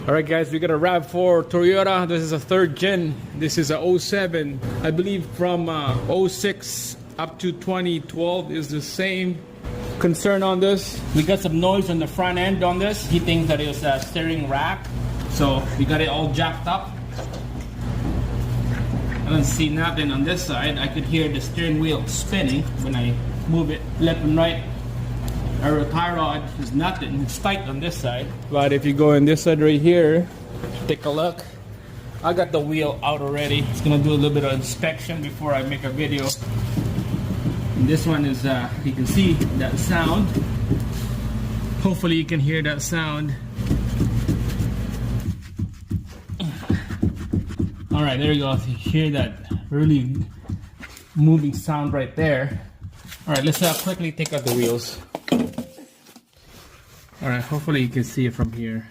Alright guys, we got a Rav4 Toyota. This is a 3rd gen. This is a 07. I believe from 06 up to 2012 is the same. Concern on this, we got some noise on the front end on this. He thinks that it was a steering rack. So we got it all jacked up. I don't see nothing on this side. I could hear the steering wheel spinning when I move it left and right. Our tie rod is nothing, it's tight on this side. But if you go in this side right here, take a look. I got the wheel out already. It's gonna do a little bit of inspection before I make a video. And this one is, you can see that sound. Hopefully you can hear that sound. Alright, there you go. You hear that really moving sound right there. Alright, let's quickly take out the wheels. Alright, hopefully you can see it from here.